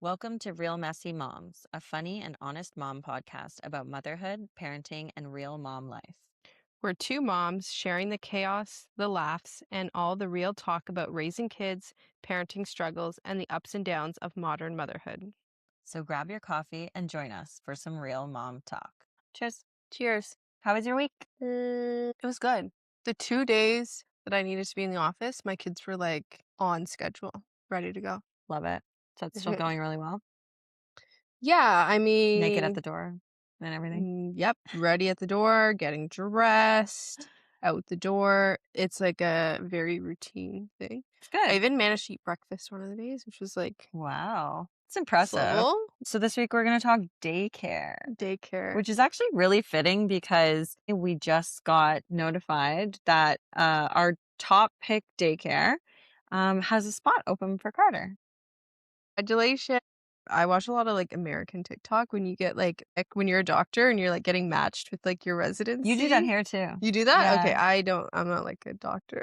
Welcome to Real Messy Moms, a funny and honest mom podcast about motherhood, parenting, and real mom life. We're two moms sharing the chaos, the laughs, and all the real talk about raising kids, parenting struggles, and the ups and downs of modern motherhood. So grab your coffee and join us for some real mom talk. Cheers. Cheers. How was your week? It was good. The 2 days that I needed to be in the office, my kids were like on schedule, ready to go. Love it. So it's still going really well. Yeah, I Naked at mean, the door and everything. yep, ready at the door, getting dressed, out the door. It's like a very routine thing. I Good. even managed to eat breakfast one of the days, which was like Wow. It's next impressive. level. So this week we're going to talk daycare, Daycare. which is actually really fitting because we just got notified that our top pick daycare has a spot open for Carter. Congratulations. I watch a lot of, like, American TikTok when you get, like, when you're a doctor and you're, like, getting matched with, like, your You do that residency. here too. You do that? Okay, Yeah. I'm not, like, a doctor.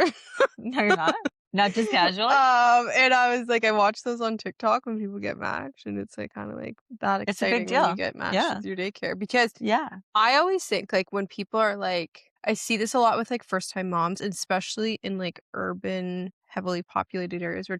No, you're not? Not just casually? And I was like, I watch those on TikTok when people get matched, and it's, like, kinda, like, that It's a big exciting when you deal. get matched Yeah. with your daycare because Yeah. I always think, like, when people are, like I see this a lot with, like, first-time moms, and especially in, like, urban, heavily populated areas where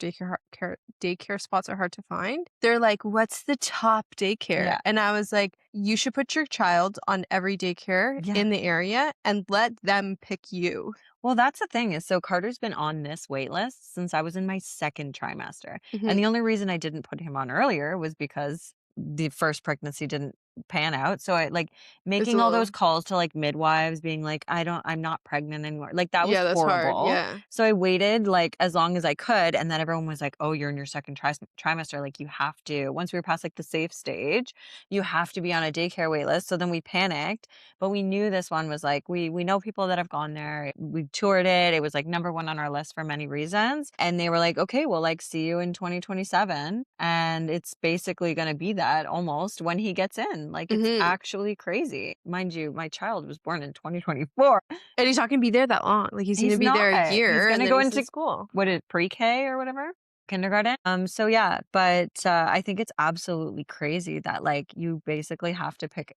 daycare spots are hard to find. They're like, "What's the top daycare?" Yeah. And I was like, "You should put your child on every daycare Yeah. in the area and let them pick you." Well, that's the thing is so Carter's been on this wait list since I was in my second trimester. And the Mhm. only reason I didn't put him on earlier was because the first pregnancy didn't pan out. So I like It's a making all those little calls to like midwives being like, I'm not pregnant anymore. Like that was Yeah, that's hard, horrible. yeah. So I waited like as long as I could. And then everyone was like, oh, you're in your second trimester. Like you have to, once we were past like the safe stage, you have to be on a daycare wait list. So then we panicked. But we knew this one was like we know people that have gone there. We toured it. It was like number one on our list for many reasons. And they were like, okay, we'll like see you in 2027. And it's basically gonna be that almost when he gets in. Like it's Mhm. actually crazy. Mind you, my child was born in 2024. And he's not gonna be there that long, like, he's gonna He's be not. there a He's year, and gonna then go he's in into school. what is pre-K or whatever? Kindergarten. So yeah, but I think it's absolutely crazy that like you basically have to pick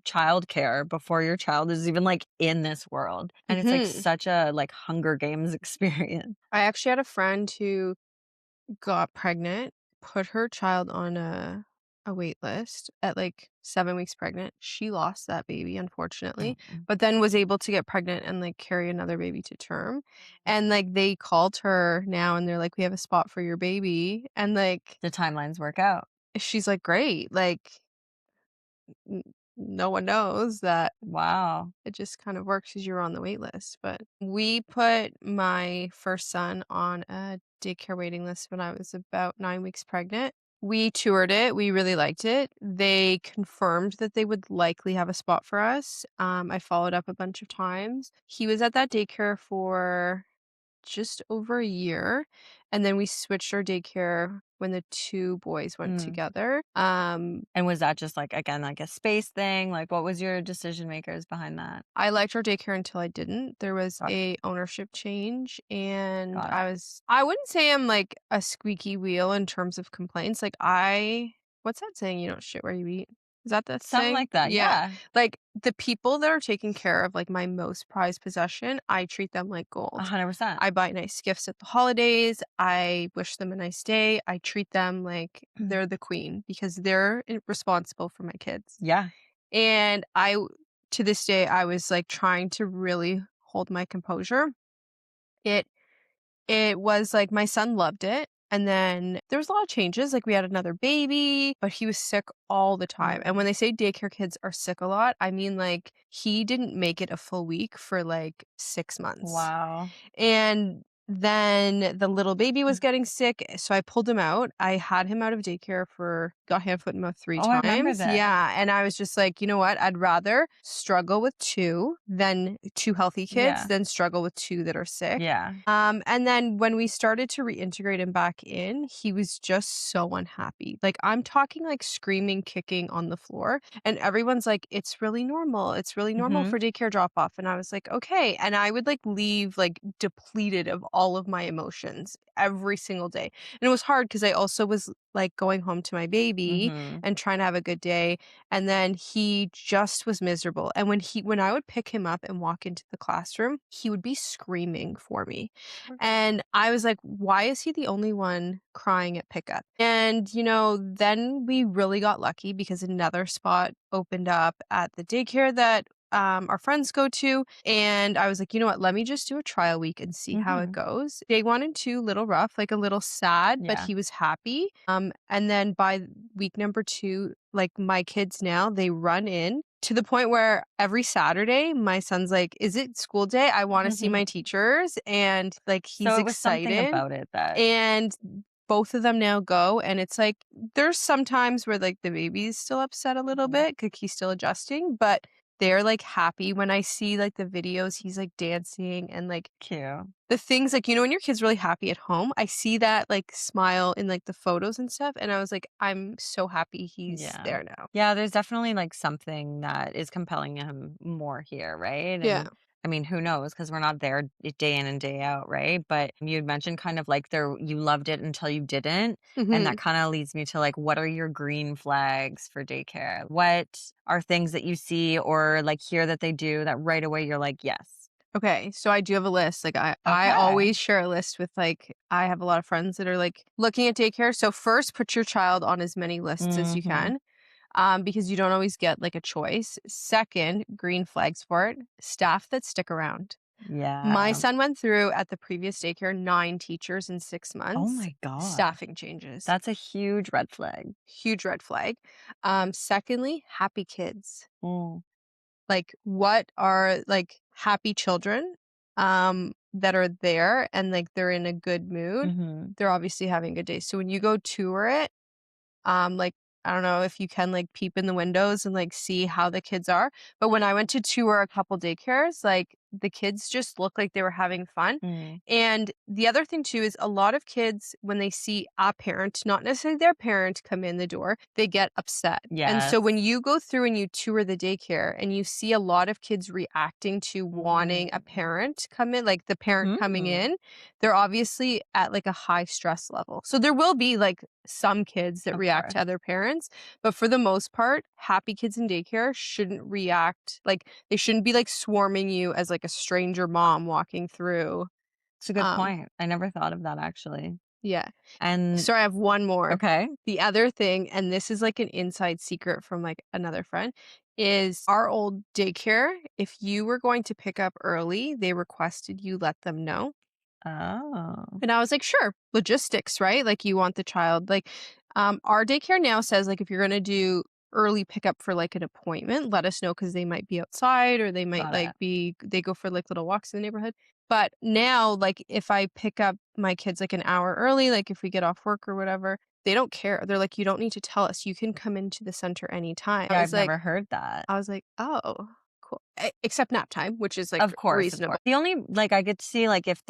childcare before your child is even like in this world. And it's like Mhm. such a like Hunger Games experience. I actually had a friend who got pregnant, put her child on a wait list at, like, 7 weeks pregnant. She lost that baby, unfortunately, Mm. but then was able to get pregnant and, like, carry another baby to term, and, like, they called her now, and they're like, "We have a spot for your baby," and, like, The timelines work out. she's like, "Great," like, n no one knows that Wow. it just kind of works as you're on the wait list, but we put my first son on a daycare waiting list when I was about 9 weeks pregnant. We toured it, we really liked it. They confirmed that they would likely have a spot for us. I followed up a bunch of times. He was at that daycare for just over a year, and then we switched our daycare when the 2 boys went Mm. together. And was that just like again like a space thing? Like what was your decision makers behind that? I liked our daycare until I didn't. There was Got a ownership change, and got it. I wouldn't say I'm like a squeaky wheel in terms of complaints. Like what's that saying? You don't shit where you eat. Is that the Something saying? like that. Yeah. Yeah. Like the people that are taking care of like my most prized possession, I treat them like gold. 100%. I buy nice gifts at the holidays. I wish them a nice day. I treat them like they're the queen because they're responsible for my kids. Yeah. And to this day, I was, like, trying to really hold my composure. It it was, like, my son loved it, and then there was a lot of changes, like, we had another baby, but he was sick all the time, and when Mm. they say daycare kids are sick a lot, I mean, like, he didn't make it a full week for, like, 6 months. Wow. And then the little baby was getting sick, so I pulled him out. I had him out of daycare for got hand, foot, and mouth 3 Oh, I remember times. this. Yeah, and I was just like, "You know what? I'd rather struggle with 2 than 2 healthy kids Yeah. than struggle with 2 that are sick." Yeah. And then when we started to reintegrate him back in, he was just so unhappy. Like, I'm talking, like, screaming, kicking on the floor, and everyone's like, "It's really normal. It's really normal Mhm. for daycare drop off." And I was like, "Okay." And I would, like, leave, like, depleted of all of my emotions every single day. And it was hard because I also was, like, going home to my baby Mhm. and trying to have a good day, and then he just was miserable, and when I would pick him up and walk into the classroom, he would be screaming for me, and I was like, "Why is he the only one crying at pickup?" And, then we really got lucky because another spot opened up at the daycare that, our friends go to, and I was like, "You know what? Let me just do a trial week and see how it Mhm. goes." Day 1 and 2, little rough, like, a little sad, but Yeah. he was happy, and then by week number 2, like, my kids now, they run in to the point where every Saturday, my son's like, "Is it school day? I wanna see my teachers," and, like, he's So it was something excited, about it that and both of them now go, and it's like there's some times where, like, the baby's still upset a little Mhm. bit 'cause he's still adjusting, but they're, like, happy when I see, like, the videos, he's, like, dancing and, like, Cute. the things like, when your kid's really happy at home, I see that, like, smile in, like, the photos and stuff, and I was like, "I'm so happy he's Yeah. there now." Yeah, there's definitely, like, something that is compelling him more here, right? Yeah. And, I mean, who knows? Because 'cause we're not there day in and day out, right? But you'd mentioned kind of like you loved it until you didn't, and that Mhm. kinda leads me to, like, what are your green flags for daycare? What are things that you see or, like, hear that they do that right away you're like, "Yes." Okay, so I do have a list, like, I Okay. always share a list with, like I have a lot of friends that are, like, looking at daycare, so first, put your child on as many lists as you Mhm. can, because you don't always get, like, a choice. Second, green flags for it, staff that stick around. My Yeah. son went through, at the previous daycare, 9 teachers in 6 Oh months. my god. Staffing changes. That's a huge red flag. Huge red flag. Secondly, happy kids. Mm. Like, what are, like, happy children, that are there and, like, they're in a good mood, Mhm. they're obviously having a good day. So when you go tour it, like, I don't know if you can, like, peep in the windows and, like, see how the kids are, but when I went to tour a couple daycares, like, the kids just looked like they were having fun, Mm. and the other thing too is a lot of kids, when they see a parent, not necessarily their parent, come in the door, they get upset, and so when Yes. you go through and you tour the daycare and you see a lot of kids reacting to wanting a Mm. parent come in, like, the parent coming Hmm. in, they're obviously at, like, a high stress level. So there will be, like, some kids that Of react course. to other parents, but for the most part, happy kids in daycare shouldn't react like, they shouldn't be, like, swarming you as, like, a stranger mom walking through. It's a good Um, point. I never thought of that actually. yeah. And Sorry, I have one more. okay. The other thing, and this is, like, an inside secret from, like, another friend, is our old daycare, if you were going to pick up early, they requested you let them know. Oh, And I was like, "Sure, logistics, right? Like, you want the child." Like, our daycare now says, like, if you're gonna do early pickup for, like, an appointment, let us know because they might be outside or they might, got it. like, they go for, like, little walks in the neighborhood. But now, like, if I pick up my kids, like, an hour early, like, if we get off work or whatever, they don't care. They're like, "You don't need to tell us. You can come into the center anytime." Yeah, I've never heard that. I was like, "Oh, cool." Except nap time, which is, like, Of course, of course. reasonable. The only like, I could see, like, if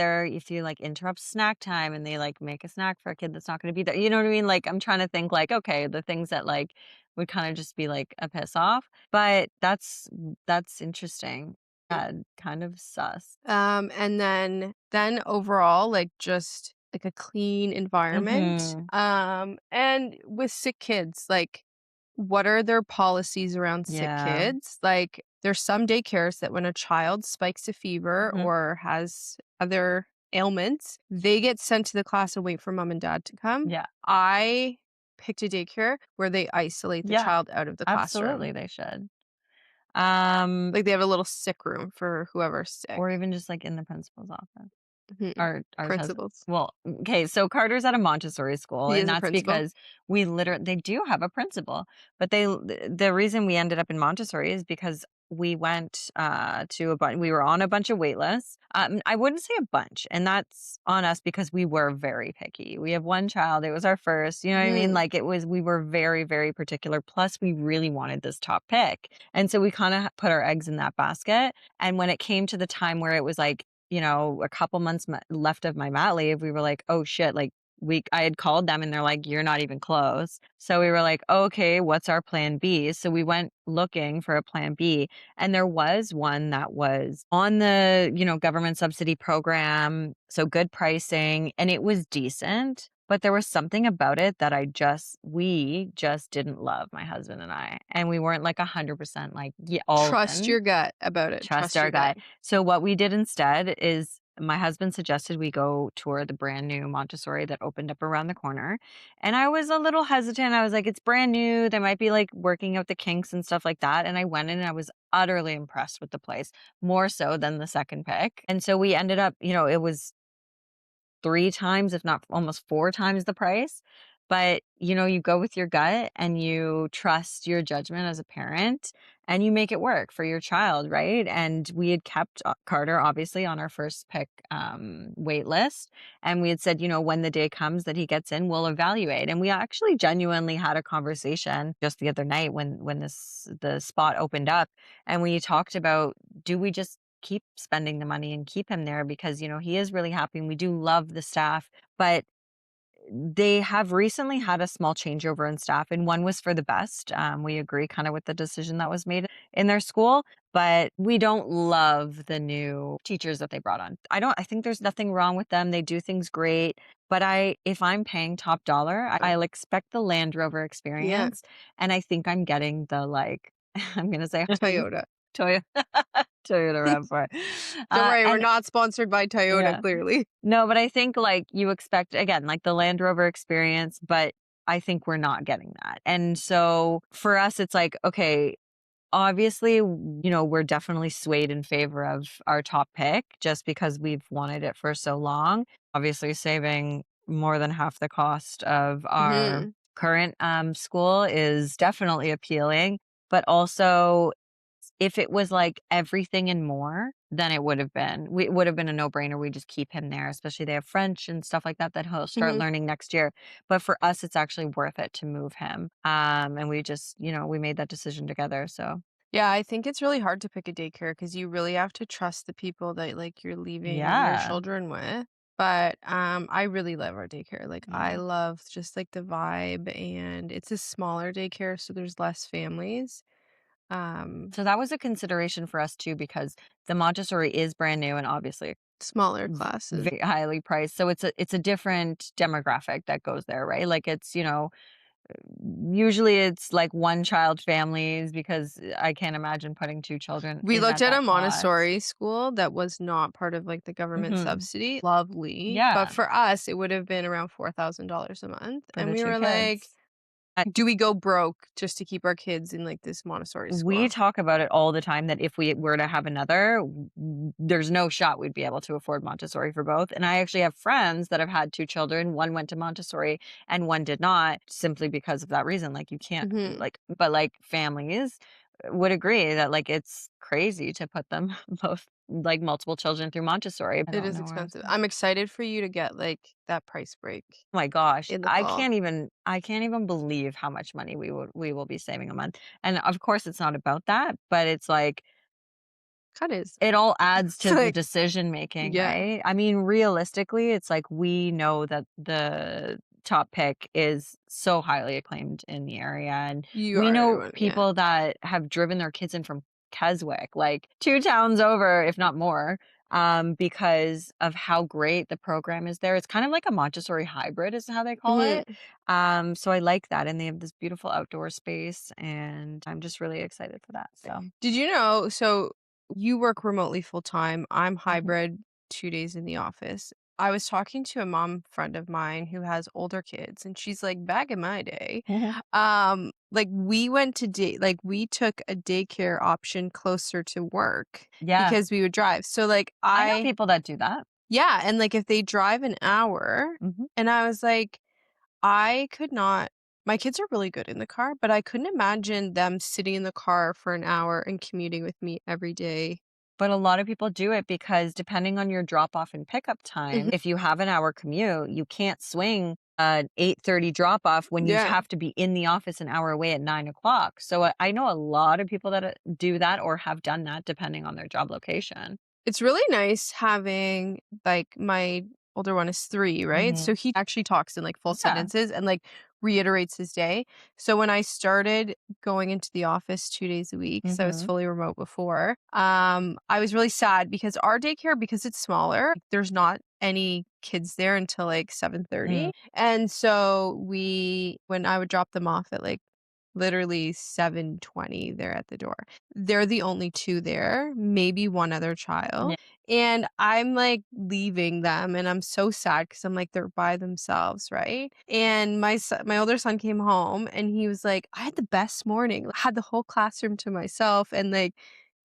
you, like, interrupt snack time and they, like, make a snack for a kid that's not gonna be there, you know what I mean? Like, I'm trying to think, like, okay, the things that, like, would kinda just be, like, a piss off, but that's interesting. Yeah, kind of sus. And then overall, like, just, like, a clean environment. Mhm. And with sick kids, like, what are their policies around sick Yeah. kids? Like, there's some daycares that when a child spikes a fever Mhm. or has other ailments, they get sent to the class and wait for mom and dad to come. Yeah. I picked a daycare where they isolate the Yeah, child out of the absolutely, classroom. they should. Um, Like, they have a little sick room for whoever's sick. or even just, like, in the principal's office. Mhm. Ours has Principals. well, okay, so Carter's at a Montessori school, He and is a that's principal? because they do have a principal, but the reason we ended up in Montessori is because we went, to we were on a bunch of wait lists. I wouldn't say a bunch, and that's on us because we were very picky. We have 1 child, it was our first, you know what I mean? Mhm. Like, we were very, very particular, plus we really wanted this top pick, and so we kinda put our eggs in that basket, and when it came to the time where it was like, a couple months left of my mat leave, we were like, "Oh shit, like I had called them and they're like, "You're not even close." So we were like, "Okay, what's our plan B?" So we went looking for a plan B, and there was one that was on the, government subsidy program, so good pricing, and it was decent, but there was something about it that we just didn't love, my husband and I, and we weren't like 100% like, yeah, all Trust in. your gut about it. Trust Trust our your gut. gut. So what we did instead is my husband suggested we go tour the brand new Montessori that opened up around the corner. And I was a little hesitant. I was like, it's brand new. They might be like working out the kinks and stuff like that. And I went in and I was utterly impressed with the place, more so than the second pick. And so we ended up, it was 3 times, if not almost 4 times the price. But, you go with your gut and you trust your judgment as a parent and you make it work for your child, right? And we had kept Carter obviously on our first pick wait list. And we had said, when the day comes that he gets in, we'll evaluate. And we actually genuinely had a conversation just the other night when the spot opened up. And we talked about, do we just keep spending the money and keep him there because, he is really happy and we do love the staff. But they have recently had a small changeover in staff, and one was for the best. We agree kind of with the decision that was made in their school, but we don't love the new teachers that they brought on. I think there's nothing wrong with them. They do things great, but if I'm paying top dollar, I'll expect the Land Rover Yeah. experience. And I think I'm getting the like, I'm going to say Toyota. Toyota, Toyota RAV4. Don't worry, we're And not sponsored by Toyota, yeah. clearly. No, but I think, like, you expect, again, like, the Land Rover experience, but I think we're not getting that. And so for us, it's like, okay, obviously, we're definitely swayed in favor of our top pick just because we've wanted it for so long. Obviously, saving more than half the cost of our Mhm. current school is definitely appealing, but also if it was like everything and more, then it would have been a no-brainer. We just keep him there, especially they have French and stuff like that he'll start Mhm. learning next year. But for us, it's actually worth it to move him. And we just, we made that decision together. So Yeah, I think it's really hard to pick a daycare because you really have to trust the people that, like, you're leaving your yeah. children with. But, I really love our daycare. Like, I Yeah. love just, like, the vibe, and it's a smaller daycare, so there's less families. Um, So that was a consideration for us too, because the Montessori is brand new and obviously Smaller classes. very highly priced. So it's a different demographic that goes there, right? Like it's, usually it's like one child families because I can't imagine putting two children We in looked at at that a cost. Montessori school that was not part of, like, the government Mhm. subsidy. Lovely, but Yeah, for us, it would have been around $4,000 a month, for and the we 2 were like, kids. "Do we go broke just to keep our kids in, like, this Montessori We school?" talk about it all the time that if we were to have another, there's no shot we'd be able to afford Montessori for both. And I actually have friends that have had 2 children. One went to Montessori and one did not, simply because of that reason. Like you can't Mhm. but like families would agree that like it's crazy to put them both like multiple children through Montessori. I It don't is know where else. expensive. I'm excited for you to get, like, that price break Oh my gosh, in the fall. I can't even believe how much money we will be saving a month. And of course it's not about that, but it's like Cut is it though. all adds It's to the like decision making, yeah, right? I mean, realistically, it's like we know that the top pick is so highly acclaimed in the area, and you we already know won, yeah. people that have driven their kids in from Keswick, like 2 towns over, if not more, because of how great the program is there. It's kind of like a Montessori hybrid is how they call it. Mhm. So I like that, and they have this beautiful outdoor space, and I'm just really excited for that, so. Did you know so you work remotely full time, I'm Mhm. hybrid 2 days in the office. I was talking to a mom friend of mine who has older kids, and she's like, "Back in my day, like, we took a daycare option closer to work Yeah. because we would drive." So, like, I know people that do that. yeah, and, like, if they drive an hour Mhm. and I was like, I could not my kids are really good in the car, but I couldn't imagine them sitting in the car for an hour and commuting with me every day. But a lot of people do it because depending on your drop off and pickup time, Mhm. if you have an hour commute, you can't swing an 8:30 drop off when you Yeah. have to be in the office an hour away at 9 o'clock. So I know a lot of people that do that or have done that depending on their job location. It's really nice having, like, my older one is 3, right? Mhm. So he actually talks in, like, full Yeah. sentences and, like, reiterates his day. So when I started going into the office 2 days a week, 'cause I was Mhm. fully remote before, I was really sad because our daycare, because it's smaller, there's not any kids there until, like, Mm. 7:30, and so when I would drop them off at, like, literally 7:20, they're at the door. They're the only 2 there, maybe 1 other child, Yeah. and I'm, like, leaving them, and I'm so sad because 'cause I'm like, they're by themselves, right? And my older son came home, and he was like, "I had the best morning. I had the whole classroom to myself," and, like,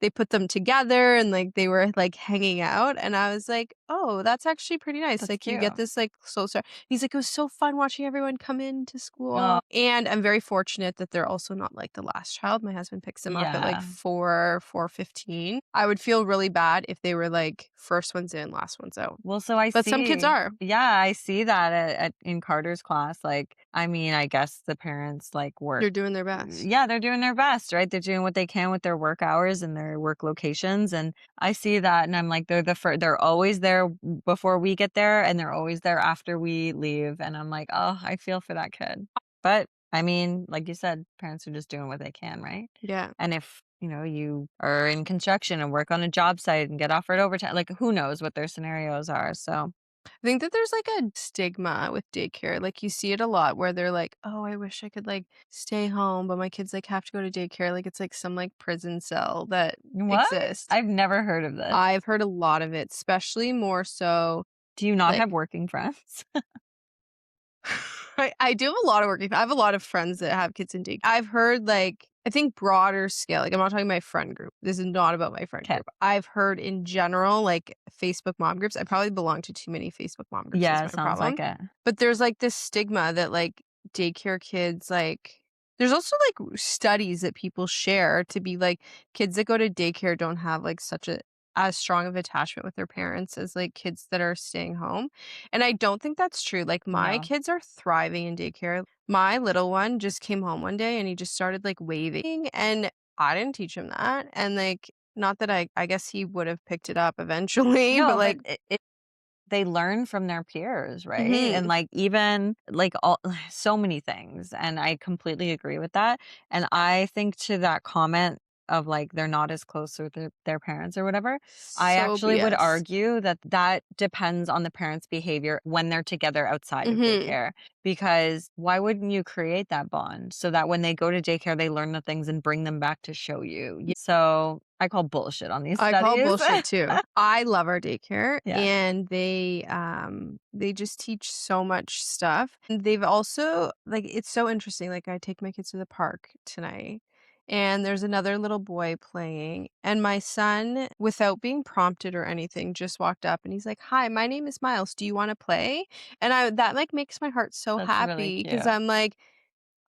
they put them together and, like, they were, like, hanging out, and I was like, "Oh, that's actually pretty nice." That's Like, you get cute. this, like, soul start. He's like, "It was so fun watching everyone come into Oh, school." And I'm very fortunate that they're also not like the last child. My husband picks them up at, like, yeah. 4:15. I would feel really bad if they were, like, first one's in, last one's out. Well, so I But some kids see are. yeah, I see that at in Carter's class, like, I mean, I guess the parents, like, work They're doing their best. yeah, they're doing their best, right? They're doing what they can with their work hours and their work locations, and I see that, and I'm like, they're always there before we get there, and they're always there after we leave, and I'm like, "Oh, I feel for that kid." But, I mean, like you said, parents are just doing what they can, right? Yeah. And if, you are in construction and work on a job site and get offered overtime, like, who knows what their scenarios are, so I think that there's, like, a stigma with daycare, like, you see it a lot where they're like, "Oh, I wish I could, like, stay home, but my kids, like, have to go to daycare," like, it's, like, some, like, prison cell that what? exists. I've never heard of this. I've heard a lot of it, especially more so, Do you not like have working friends? I do have a lot of working I have a lot of friends that have kids in daycare. I've heard, like, I think broader scale, like, I'm not talking my friend group. This is not about my friend 'Kay. group. I've heard in general, like, Facebook mom groups. I probably belong to too many Facebook mom groups is Yeah, it my sounds problem. like it. But there's, like, this stigma that, like, daycare kids, like there's also, like, studies that people share to be like, kids that go to daycare don't have, like, such a as strong of attachment with their parents as, like, kids that are staying home. And I don't think that's true. Like, my No. kids are thriving in daycare. My little one just came home one day and he just started, like, waving, and I didn't teach him that. And, like, not that I guess he would have picked it up eventually, but, No, but like it they learn from their peers, right? And, mhm. like, even, like, all so many things, and I completely agree with that, and I think to that comment of, like, they're not as close with their parents or whatever, I So actually would BS. argue that that depends on the parents' behavior when they're together outside of Mhm. daycare, because why wouldn't you create that bond so that when they go to daycare, they learn the things and bring them back to show you? So, I call bullshit on these I call studies. bullshit too. I love our daycare Yeah. and they just teach so much stuff. And they've also like it's so interesting. Like I take my kids to the park tonight and there's another little boy playing and my son, without being prompted or anything, just walked up and he's like, "Hi, my name is Miles. Do you want to play?" And I that like makes my heart so That's really happy because cute. I'm like,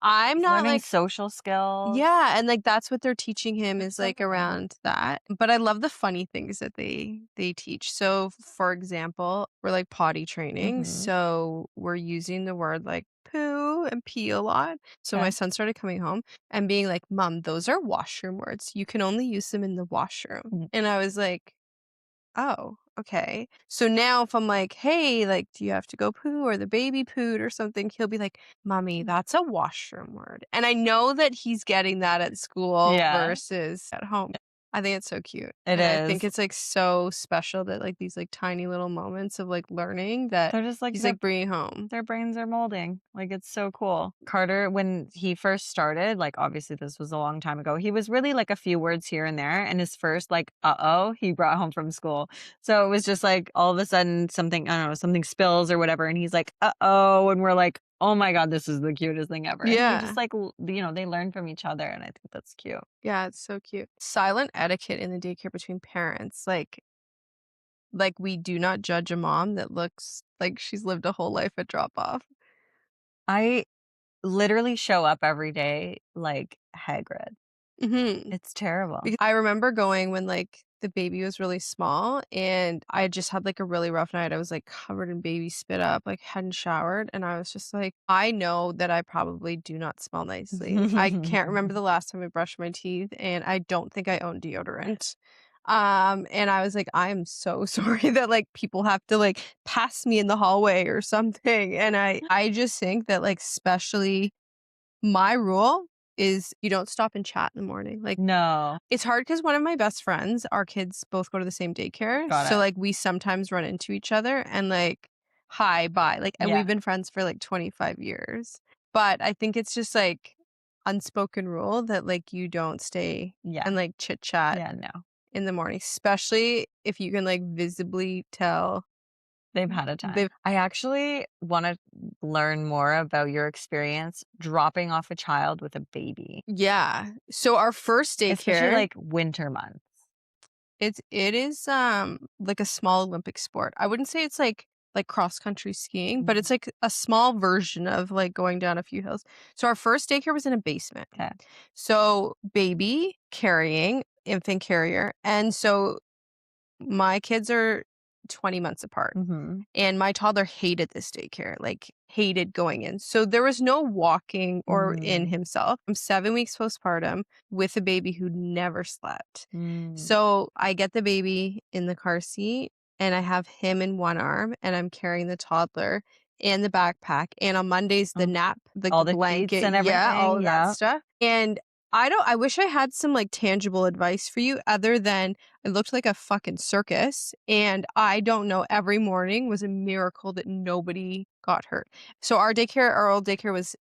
I'm He's not learning like social skills. yeah, and, like, that's what they're teaching him That's is, so like, good. around that, but I love the funny things that they teach. So, for example, we're, like, potty training, Mhm. so we're using the word, like, poo and pee a lot. So my Okay. son started coming home and being like, "Mom, those are washroom words. You can only use them in the washroom." Mhm. And I was like, "Oh, okay." So now if I'm like, "Hey, like, do you have to go poo or the baby pooed or something?" He'll be like, "Mommy, that's a washroom word." And I know that he's getting that at school Yeah, versus at home. I think it's so cute. it And I think is. it's, like, so special that, like, these, like, tiny little moments of, like, learning that They're just like he's, like, bringing home. their brains are molding. Like, it's so cool. Carter, when he first started, like, obviously this was a long time ago, he was really like a few words here and there, and his first, like, "Uh-oh," he brought home from school. So it was just like all of a sudden something, I don't know, something spills or whatever, and he's like, "Uh-oh," and we're like, "Oh my god, this is the cutest thing ever." And he just Yeah. like, they learn from each other, and I think that's cute. Yeah, it's so cute. Silent etiquette in the daycare between parents, like, we do not judge a mom that looks like she's lived a whole life at drop off. I literally show up every day like Hagrid. Mhm. It's terrible. Because I remember going when, like, the baby was really small, and I just had, like, a really rough night. I was, like, covered in baby spit up, like, hadn't showered, and I was just like, "I know that I probably do not smell nicely." I can't remember the last time I brushed my teeth, and I don't think I own deodorant. And I was like, "I am so sorry that, like, people have to, like, pass me in the hallway or something." And I just think that, like, especially my rule is you don't stop and chat in the morning. Like, No. it's hard because one of my best friends, our kids both go to the same daycare, Got so, it. like, we sometimes run into each other and, like, "Hi, bye," like, and Yeah. we've been friends for, like, 25 years. But I think it's just, like, unspoken rule that, like, you don't stay Yeah. and, like, chit chat Yeah, no. in the morning, especially if you can, like, visibly tell They've had a time. they've I actually wanna learn more about your experience dropping off a child with a baby, Yeah. So our first especially, daycare, like, winter months. it is, like a small Olympic sport. I wouldn't say it's like cross country skiing, but Mhm. it's like a small version of, like, going down a few hills. So our first daycare was in a basement. 'Kay. So baby carrying, infant carrier, and so my kids are 20 months apart. Mhm. And my toddler hated this daycare, like, hated going in. So there was no walking or in Mm. himself. I'm 7 weeks postpartum with a baby who never slept. Mm. So I get the baby in the car seat, and I have him in one arm, and I'm carrying the toddler and the backpack, and on Mondays, the Oh, nap, like, all the the treats blanket, and yeah, all everything, of that yeah. stuff. And I wish I had some, like, tangible advice for you other than it looked like a fucking circus, and I don't know, every morning was a miracle that nobody got hurt. So our old daycare was,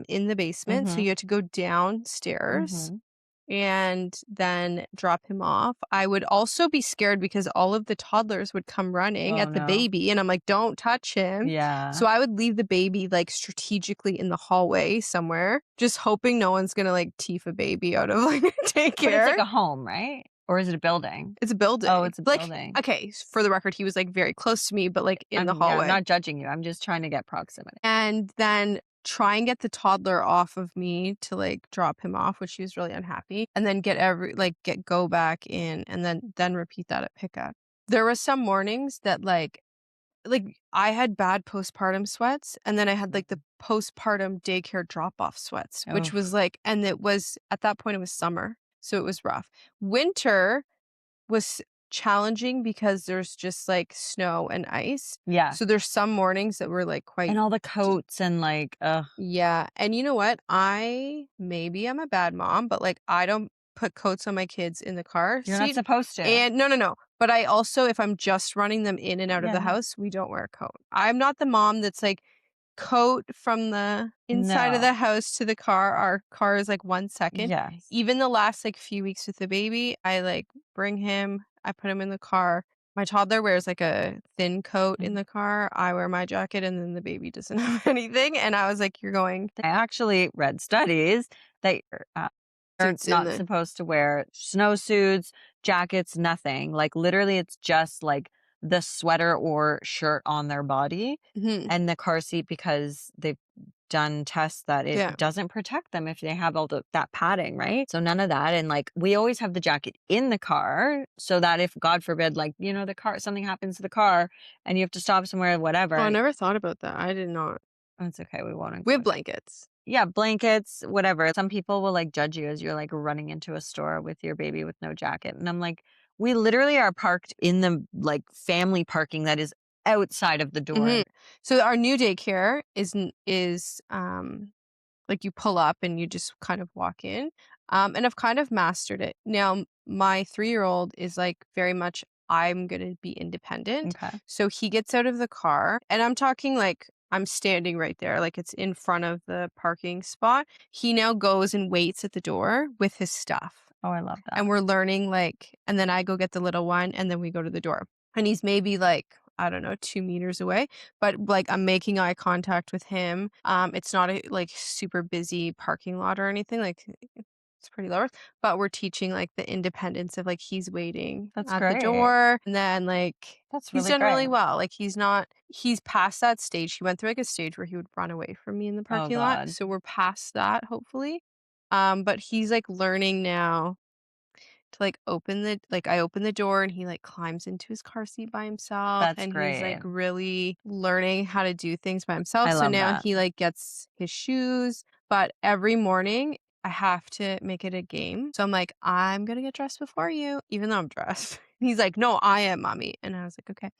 in the basement, so you Mhm. had to go downstairs Mhm. and then drop him off. I would also be scared because all of the toddlers would come running Oh, at the no. baby, and I'm like, "Don't touch him." Yeah. So I would leave the baby, like, strategically in the hallway somewhere, just hoping no one's gonna, like, teeth a baby out of, like, a But it's like daycare. a home, right? Or is it a building? It's a Oh, building. it's a Like, building. okay, for the record, he was, like, very close to me, but, like, in the I'm hallway. not judging you, I'm just trying to get proximity. And then try and get the toddler off of me to, like, drop him off, which she was really unhappy, and then get go back in and then repeat that at pickup. There was some mornings that, like, I had bad postpartum sweats, and then I had, like, the postpartum daycare drop-off sweats, which was, Oof. like, and it was at that point, it was summer, so it was rough. Winter was challenging because there's just, like, snow and ice. Yeah. So there's some mornings that were, like, And quite all the d coats and, like, ugh, yeah, and you know what? Maybe I'm a bad mom, but, like, I don't put coats on my kids in the car you're not seat, supposed to. and no, but I also if I'm just running them in and out of Yeah, the no. house, we don't wear a coat. I'm not the mom that's like, coat from the inside of No. the house to the car. Our car is, like, 1 second. Yes. Even the last, like, few weeks with the baby, I, like, bring him, I put him in the car. My toddler wears, like, a thin coat in Mhm. the car. I wear my jacket, and then the baby doesn't have anything, and I was like, "You're going I actually read studies that you're suits in not the." supposed to wear snowsuits, jackets, nothing. Like, literally, it's just, like, the sweater or shirt on their body Mhm. and the car seat because they've done tests that it Yeah. doesn't protect them if they have all that padding, right? So none of that, and, like, we always have the jacket in the car so that if, God forbid, like, the car something happens to the car and you have to stop somewhere, Oh, I whatever, never thought about that. I did not. it's okay, we won't We have include it. blankets. Yeah, blankets, whatever. Some people will, like, judge you as you're, like, running into a store with your baby with no jacket, and I'm like, "We literally are parked in the, like, family parking that is outside of the door." Mhm. So our new daycare like, you pull up and you just kind of walk in, and I've kind of mastered it. Now, my three-year-old is, like, very much, "I'm gonna be independent." Okay. So he gets out of the car, and I'm talking, like, I'm standing right there, like, it's in front of the parking spot. He now goes and waits at the door with his stuff, Oh, I love and that. we're learning, like, and then I go get the little one, and then we go to the door. And he's maybe, like, I don't know, 2 meters away, but, like, I'm making eye contact with him. It's not a, like, super busy parking lot or anything, like, it's pretty low, but we're teaching, like, the independence of, like, he's waiting That's at the great. door, and then, like, That's he's really done great. really well. Like, he's past that stage. He went through, like, a stage where he would run away from me in the Oh parking lot, god. so we're past that, hopefully. But he's, like, learning now to, like, I open the door and he, like, climbs into his car seat by himself, That's and he's, like, great. really learning how to do things by himself. I So love now that. he, like, gets his shoes, but every morning I have to make it a game. So I'm like, "I'm gonna get dressed before you," even though I'm dressed. He's like, "No, I am, mommy." And I was like, "Okay."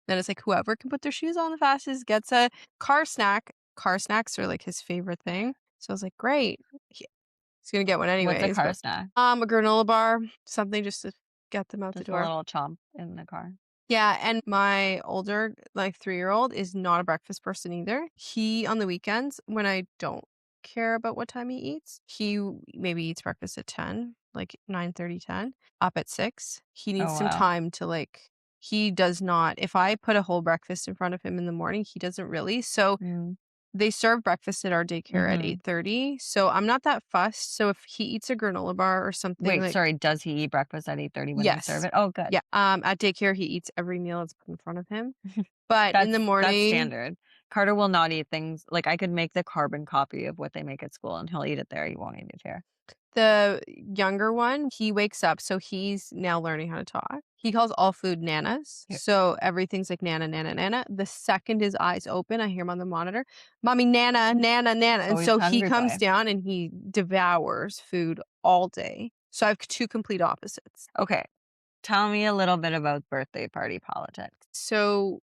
Then it's like, whoever can put their shoes on the fastest gets a car snack. Car snacks are like his favorite thing. So I was like, "Great." He he's gonna get one What's a anyways, car but, snack? a granola bar, something just to get them out the Just a door. little chomp in the car. Yeah, and my older, like, 3-year-old is not a breakfast person either. He on the weekends, when I don't care about what time he eats, maybe eats breakfast at 10, like 9:30, 10, up at 6. He needs Oh, some wow. time to, like he does not if I put a whole breakfast in front of him in the morning, he doesn't really. So Mm. they serve breakfast at our daycare at Mhm. 8:30, so I'm not that fussed. So if he eats a granola bar or something, Wait, like sorry, does he eat breakfast at 8:30 when they serve yes. it? Oh, good. Yeah, at daycare, he eats every meal that's put in front of him. But in the That's morning, standard. Carter will not eat things like, I could make the carbon copy of what they make at school, and he'll eat it there, he won't eat it here. the younger one, he wakes up, so he's now learning how to talk. He calls all food nanas, Here. so everything's like nana, nana, nana. The second his eyes open, I hear him on the monitor, "Mommy, nana, nana, nana," and Oh, he's so a he hungry comes boy. down and he devours food all day. So I have 2 complete opposites. Okay, tell me a little bit about birthday party politics. So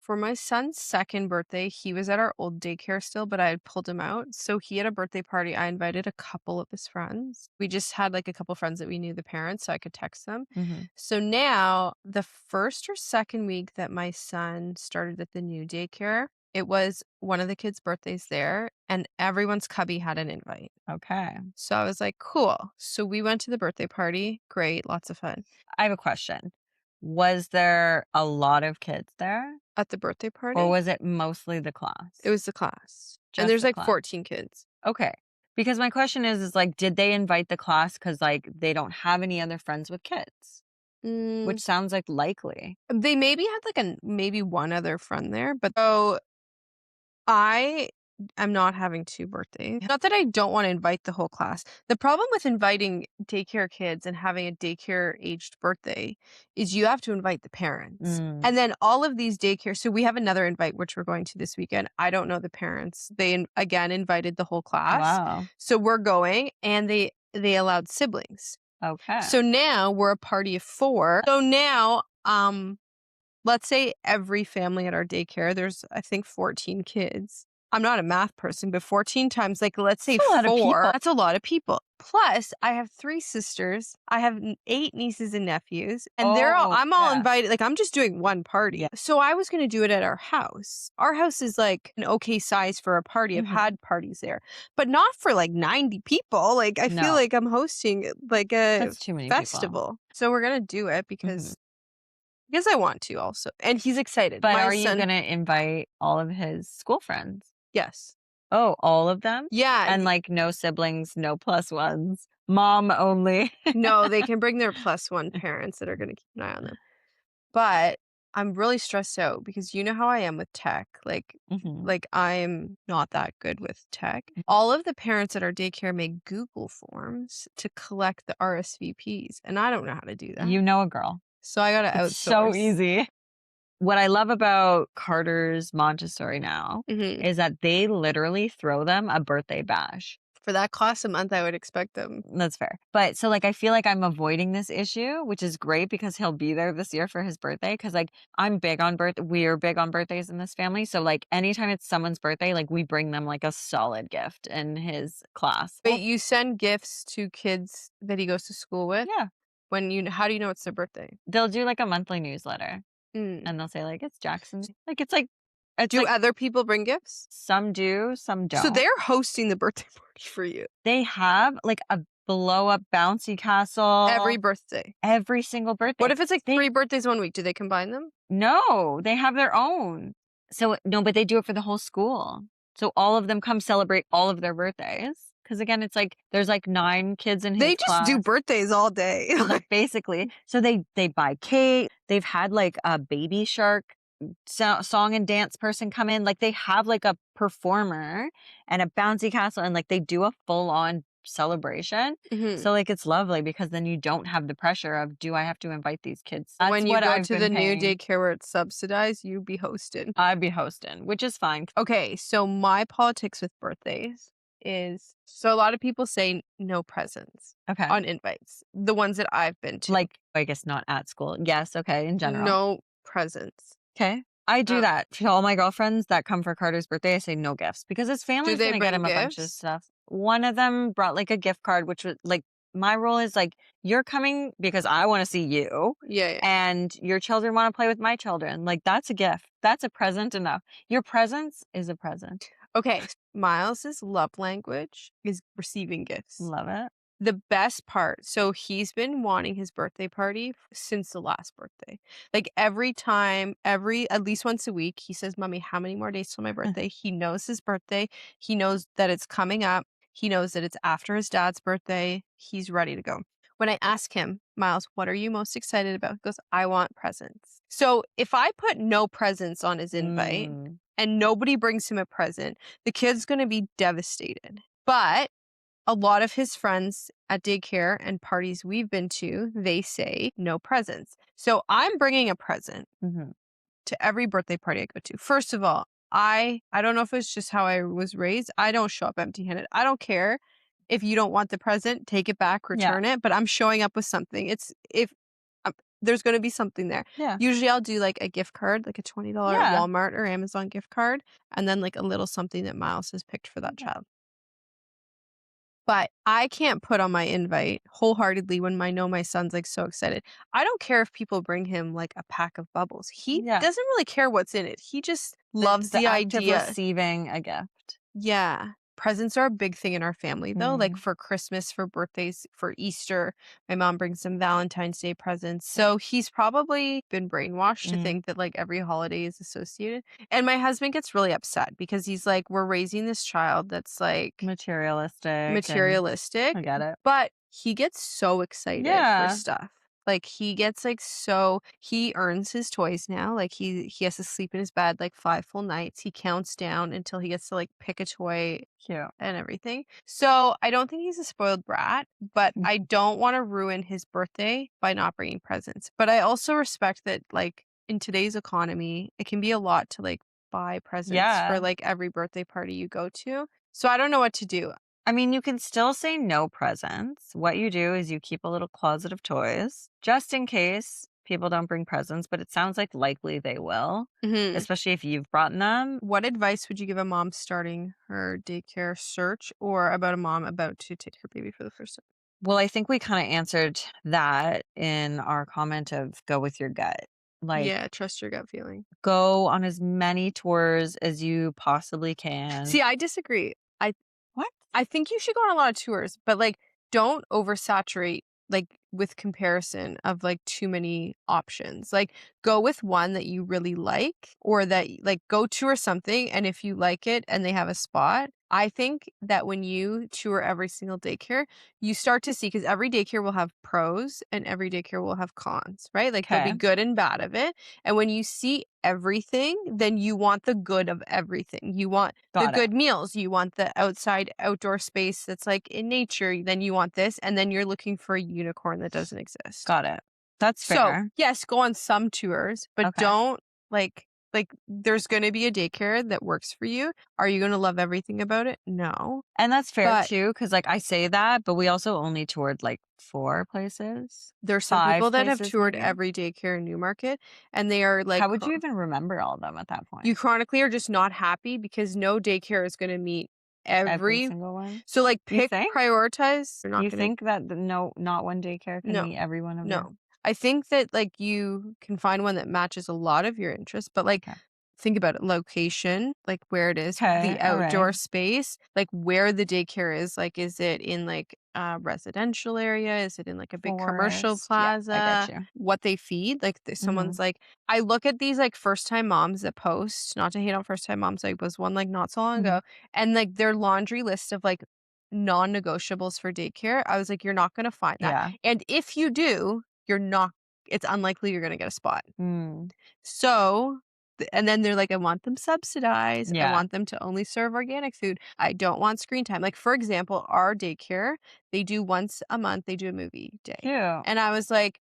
for my son's 2nd birthday, he was at our old daycare still, but I had pulled him out. So he had a birthday party. I invited a couple of his friends. We just had like a couple friends that we knew the parents, so I could text them. Mhm. So now, the 1st or 2nd week that my son started at the new daycare, it was one of the kids' birthdays there, and everyone's cubby had an invite. Okay. So I was like, cool. So we went to the birthday party. Great, lots of fun. I have a question. Was there a lot of kids there, At the birthday or party, was it mostly the it class? was the class, and Just there's the like class? 14 kids. Okay. Because my question is, like, did they invite the class because like, they don't have any other friends with kids? Which Mm, sounds like likely. they maybe had like maybe one other friend there, but so I am not having 2 birthdays. Not that I don't wanna invite the whole class. The problem with inviting daycare kids and having a daycare-aged birthday is you have to invite the parents. Mm, And then all of these daycare so we have another invite, which we're going to this weekend. I don't know the parents. They again invited the whole class. wow. So we're going, and they allowed siblings. Okay. So now we're a party of 4. So now, let's say every family at our daycare, there's, I think, 14 kids. I'm not a math person, but 14 times, like, let's say That's a lot of 4, people. that's a lot of people. Plus, I have 3 sisters. I have 8 nieces and nephews, and Oh, I'm all yeah. invited. Like, I'm just doing one Yeah. party. So I was going to do it at our house. Our house is like an okay size for a party. I've Mhm. had parties there, but not for like 90 people. Like, I feel No, like I'm hosting like a that's too many people. festival. So we're going to do it Mhm. because I want to also, and he's excited. But My are you son, gonna invite all of his school friends? yes. Oh, all of them? Yeah, And, like, no siblings, no plus ones, mom only? no, they can bring their +1 parents that are gonna keep an eye on them. But I'm really stressed out because you know how I am with tech, Mhm. I'm not that good with tech. All of the parents at our daycare make Google forms to collect the RSVPs, and I don't know how to do that. You know a girl. So I gotta It's so outsource. easy. What I love about Carter's Montessori now Mhm. is that they literally throw them a birthday bash. For that cost a month, I would expect them. That's fair. But so, like, I feel like I'm avoiding this issue, which is great because he'll be there this year for his birthday. Cause, like, we're big on birthdays in this family. So, like, anytime it's someone's birthday, like, we bring them, like, a solid gift in his class. Wait, you send gifts to kids that he goes to school with? Yeah. How do you know it's their birthday? They'll do, like, a monthly newsletter, Mm. and they'll say, like, "It's Jackson's." It's Do like other people bring gifts? some do, some So don't. they're hosting the birthday party for you They have, like, a blow up bouncy every castle birthday. every single What birthday. if it's like They 3 birthdays one week? Do they combine them? No, they have their own. So no, but they do it for the whole school. So all of them come celebrate all of their birthdays. Because again, it's like there's like 9 kids in They his just do class. birthdays all day. Basically. So they buy cake. They've had like a baby shark song and dance person come in. Like they have like a performer and a bouncy castle, and like they do a full on celebration. Mhm. So like it's lovely because then you don't have the pressure of, do I have to invite these kids? That's When you what go I've to been the new paying. daycare where it's subsidized, you be hosted. I'd be hosting, which is fine. Okay, so my politics with birthdays is so a lot of people say no presents Okay. on invites, the ones that I've been to. Like, I guess not at school. Yes, okay, in general. No presents. Okay. I do Uh, that to all my girlfriends that come for Carter's birthday. I say no gifts because his do family's they gonna get bring him a bunch of gifts? stuff. One of them brought like a gift card, which was like my role is like, you're coming because I want to see you, Yeah, yeah. and your children want to play with my children. Like that's a gift. That's a present enough. Your presence is a present. Okay, Miles's love language is receiving gifts. Love it. The best part, so he's been wanting his birthday party since the last birthday. Like every time, every at least once a week, he says, "Mommy, how many more days till my birthday?" He knows his birthday. He knows that it's coming up. He knows that it's after his dad's birthday. He's ready to go. When I ask him, Miles, what are you most excited about? He goes, I want presents. So if I put no presents on his invite Mm, and nobody brings him a present, the kid's going to be devastated. But a lot of his friends at daycare and parties we've been to, they say no presents. So I'm bringing a present mhm. to every birthday party I go to. First of all, I don't know if it's just how I was raised. I don't show up empty-handed. I don't care if you don't want the present, take it back, Yeah. return it, but I'm showing up with something. It's if there's going to be something there. Yeah. Usually I'll do like a gift card, like a $20 Yeah. Walmart or Amazon gift card, and then like a little something that Miles has picked for that Yeah. child. But I can't put on my invite wholeheartedly when I know my son's, like, so excited. I don't care if people bring him, like, a pack of bubbles. He Yeah. doesn't really care what's in it. He just It's loves the the act of idea. receiving a gift. Yeah. Presents are a big thing in our family, though, like, Mm. for Christmas, for birthdays, for Easter. My mom brings some Valentine's Day presents. So he's probably been brainwashed to Mm. think that, like, every holiday is associated. And my husband gets really upset because he's like, "We're raising this child that's, like, Materialistic and materialistic," I get it. but he gets so excited for Yeah. stuff. Like, he gets, like, so he earns his toys now, like, he has to sleep in his bed, like, 5 full nights. He counts down until he gets to, like, pick a toy Cute. and everything. So, I don't think he's a spoiled brat, but Mm. I don't wanna ruin his birthday by not bringing presents. But I also respect that, like, in today's economy, it can be a lot to, like, buy presents for, Yeah. like, every birthday party you go to. So, I don't know what to do. I mean, you can still say no presents. What you do is you keep a little closet of toys just in case people don't bring presents, but it sounds like likely they will, Mhm. especially if you've brought them. What advice would you give a mom starting her daycare search or about a mom about to take her baby for the first time? Well, I think we kind of answered that in our comment of go with your gut. Like, Yeah, trust your gut feeling. go on as many tours as you possibly can. See, I disagree. What? I think you should go on a lot of tours, but, like, don't oversaturate, like, with comparison of, like, too many options. Like, go with one that you really like or that like, go tour something, and if you like it and they have a spot, I think that when you tour every single daycare, you start to see because every daycare will have pros and every daycare will have cons, right? Like, there'll be Okay. good and bad of it, and when you see everything, then you want the good of everything. You want the Got it. good meals. You want the outside outdoor space that's like in nature. Then you want this. And then you're looking for a unicorn that doesn't exist. Got it. That's So fair. yes, go on some tours, but Okay. don't like there's gonna be a daycare that works for you. Are you gonna love everything about it? No. And that's fair But too, because like I say that, but we also only toured like 4 places, there's some 5 people that have places toured maybe. every daycare in Newmarket and they are like How would you even remember all of them at that point? you chronically are just not happy because no daycare is gonna meet Every every single one? so like You pick think? prioritize. You're not You gonna think that no, not one daycare can no. meet every one of your. No. I think that, like, you can find one that matches a lot of your interests, but, like, Okay. think about it, location, like, where it is, Okay, the alright. outdoor space, like, where the daycare is, like, is it in, like, a residential area? Is it in, like, a big commercial Forest. Yeah, I get plaza? you. What they feed, like, Mhm. someone's like I look at these, like, first-time moms that post, not to hate on first-time moms, like, was one, like, not so long ago, Mhm. and, like, their laundry list of, like, non-negotiables for daycare, I was like, "You're not gonna find that." Yeah. And if you do, you're not it's unlikely you're gonna get a spot. Mm. So and then they're like, "I want them subsidized. I Yeah. want them to only serve organic food. I don't want screen time." Like, for example, our daycare, they do once a month, they do a movie day. Cute. And I was like,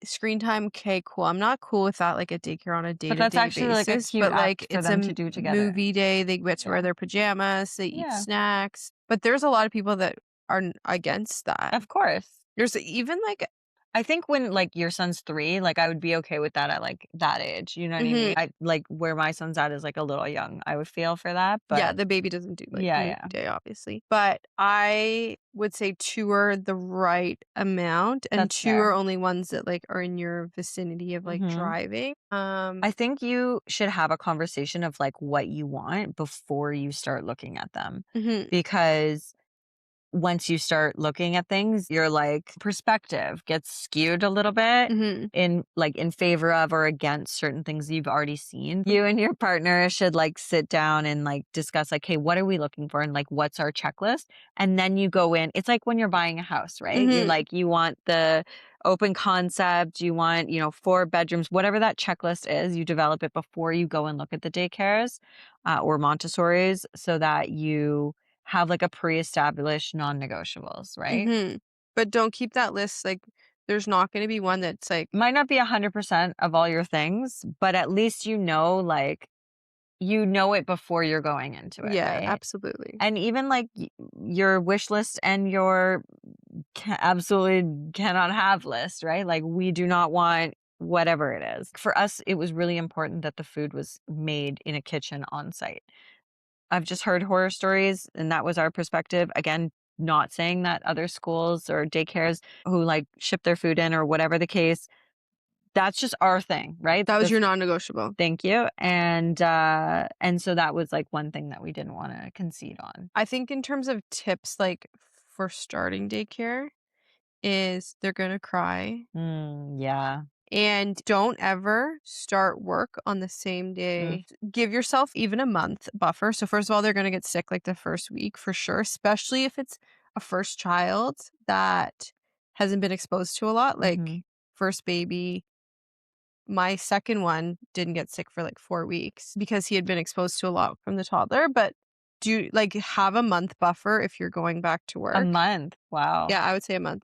screen time, okay, cool. I'm not cool with that, like, at daycare on a But that's day-to-day actually, like, a basis, cute but, like, act for it's a them to do together. movie day, they get to wear Yeah. their pajamas, they eat Yeah, snacks, but there's a lot of people that are against that. of course. There's even, like I think when, like, your son's 3, like, I would be okay with that at, like, that age, you know what I mhm. mean? I like, where my son's at is, like, a little young, I would feel for that, Yeah, but the baby doesn't do, like, yeah, movie yeah. day, obviously, but I would say 2 are the right amount, and That's 2 are fair. only ones that, like, are in your vicinity of, like, Mhm. driving. I think you should have a conversation of, like, what you want before you start looking at them, Mhm, because once you start looking at things, your, like, perspective gets skewed a little bit mhm, in, like, in favor of or against certain things you've already seen. You and your partner should, like, sit down and, like, discuss, like, "Hey, what are we looking for?" And, like, "What's our checklist?" And then you go in it's like when you're buying a house, right? You're mhm, like, you want the open concept, you want, 4 bedrooms, whatever that checklist is, you develop it before you go and look at the daycares, or Montessori's so that you have, like, a pre-established non-negotiables, right? mhm, but don't keep that list, like, there's not gonna be one that's like Might not be 100% of all your things, but at least like, you know it before you're going into it, yeah, right? absolutely. And even, like, your wish list and your absolutely cannot have list, right? Like, we do not want whatever it is. For us, it was really important that the food was made in a kitchen on site. I've just heard horror stories, and that was our perspective. Again, not saying that other schools or daycares who, like, ship their food in or whatever the case, that's just our thing, right? That was your non-negotiable. Thank you, and so that was, like, one thing that we didn't wanna concede on. I think in terms of tips, like, for starting daycare is they're gonna cry. Yeah. And don't ever start work on the same Mm, day. Give yourself even a month buffer. So first of all, they're going to get sick like the first week for sure, especially if it's a first child that hasn't been exposed to a lot, like mhm. first baby. My second one didn't get sick for like 4 weeks because he had been exposed to a lot from the toddler, but do like have a month buffer if you're going back to A work. month, wow. Yeah, I would say a month.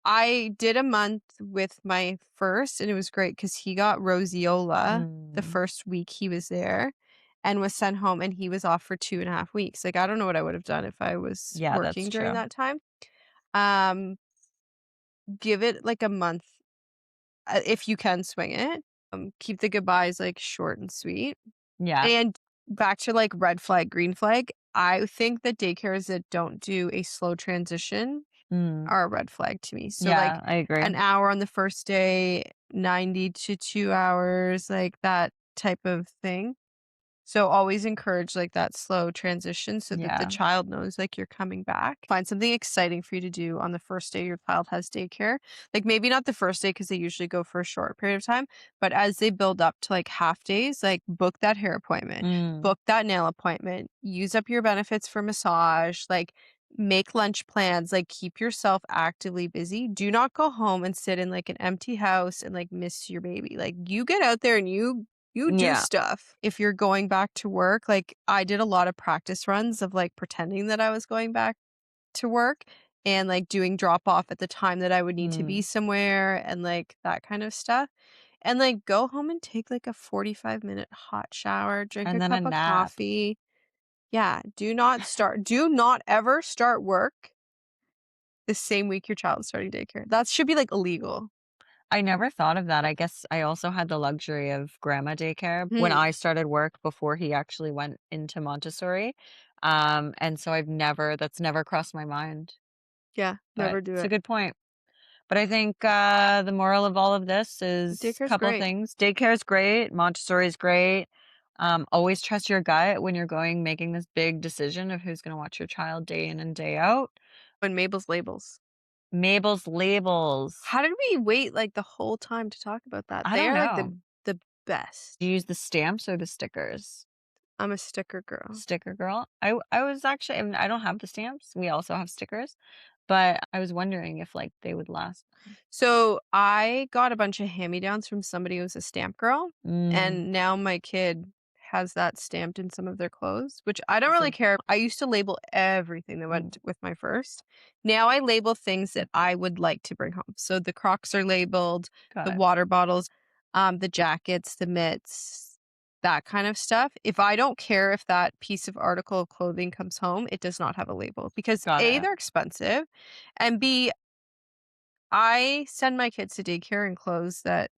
I did a month with my first, and it was great because he got roseola the Mm. first week he was there and was sent home, and he was off for 2.5 weeks. Like, I don't know what I would have done if I was Yeah, that's working during true. that time. Um, give it, like, a month, if you can swing it. Keep the goodbyes, like, short and sweet. Yeah. And back to, like, red flag, green flag, I think that daycares that don't do a slow transition Mm. are a red flag to me. So, like, Yeah, I agree. an hour on the first day, 90 to 2 hours, like, that type of thing. So always encourage, like, that slow transition so that the Yeah. child knows, like, you're coming back. Find something exciting for you to do on the first day your child has daycare. Like, maybe not the first day because they usually go for a short period of time, but as they build up to, like, half days, like, book that hair appointment, Mm. book that nail appointment, use up your benefits for massage, like, make lunch plans, like, keep yourself actively busy. Do not go home and sit in, like, an empty house and, like, miss your baby. Like, you get out there and you do Yeah. stuff. If you're going back to work, like, I did a lot of practice runs of, like, pretending that I was going back to work and, like, doing drop off at the time that I would need to be Mm. somewhere and, like, that kind of stuff. And, like, go home and take, like, a 45-minute hot shower, drink And a then a cup of nap. coffee. Yeah, do not ever start work the same week your child's starting daycare. That should be, like, illegal. I never thought of that. I guess I also had the luxury of grandma daycare when Mhm. I started work before he actually went into Montessori. And so that's never crossed my mind, Yeah, but never do it's a it. good point. But I think the moral of all of this is a Daycare's couple great. things. Daycare is great. Montessori is great. Always trust your gut when you're making this big decision of who's going to watch your child day in and day out. And Mabel's labels. Mabel's labels. How did we wait, like, the whole time to talk about that? I They don't are, like, know. the Do you best. use the stamps or the stickers? I'm a sticker girl. Sticker girl. I was actually I mean, I don't have the stamps. We also have stickers, but I was wondering if, like, they would last. So, I got a bunch of hand-me-downs from somebody who was a stamp girl, Mm, and now my kid has that stamped in some of their clothes, which I don't really So care. I used to label everything that mm, went with my first. Now I label things that I would like to bring home. So the Crocs are labeled, got the it. water bottles, the jackets, the mitts, that kind of stuff. If I don't care if that piece of article of clothing comes home, it does not have a label because Got A, it. they're expensive, and B, I send my kids to daycare in clothes that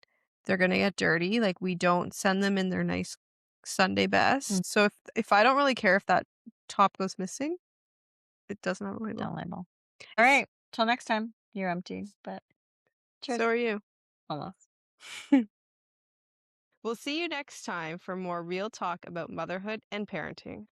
they're gonna get dirty, like, we don't send them in their nice Sunday Mm, best, so if I don't really care if that top goes missing, it doesn't have a label. don't label. All Yes, right. Till next time. You're empty, but cheers. so are you. Almost. We'll see you next time for more real talk about motherhood and parenting.